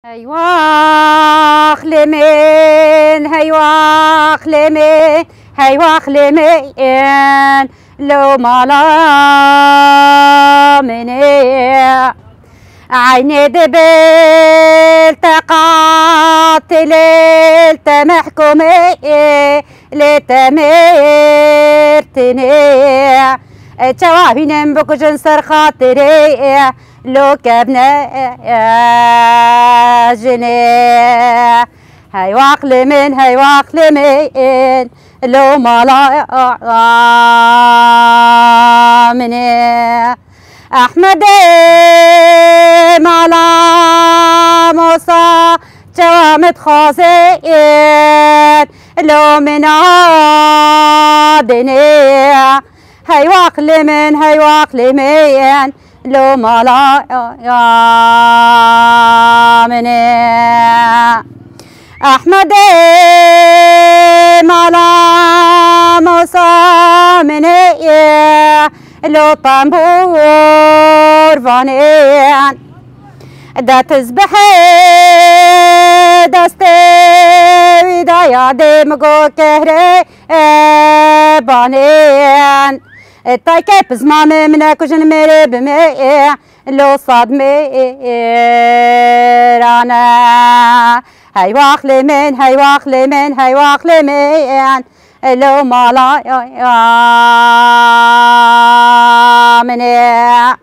هيوا خلمين هيوا خلمين هيوا خلمين لو مالا مني عيني دبل تقاتل تمحكمي لتمرتني توابين بكجن سر خاطري لو كابنا جني هاي واقل من هاي واقل من لو مالا مني أحمد مالا موسى جوامد خازين لو من عادني هاي واقل من هاي واقل من لو مالا مني أحمد مالا موسى مني لو طنبور فانين دا تسبحي دستي ودا دمقو كهري بانين التايكي بزمامي منك وجن ميري بمي لو صادمي رانا هاي واخلي من هاي واخلي من هاي واخلي من لو مالا مني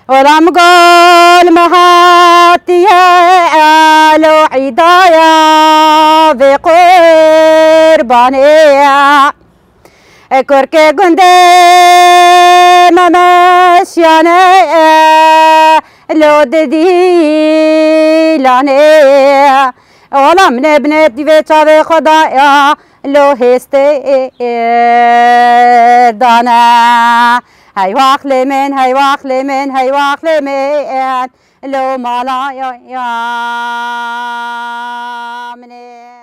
ولا مقول مهاتيا لو عدايا بقربانيا كركي قندي ممشياني لو دديلاني ولا من ابني بيتا بخدايا لو هستي دانا هاي واخلي من هاي واخلي من هاي واخلي من لو مالا يا مني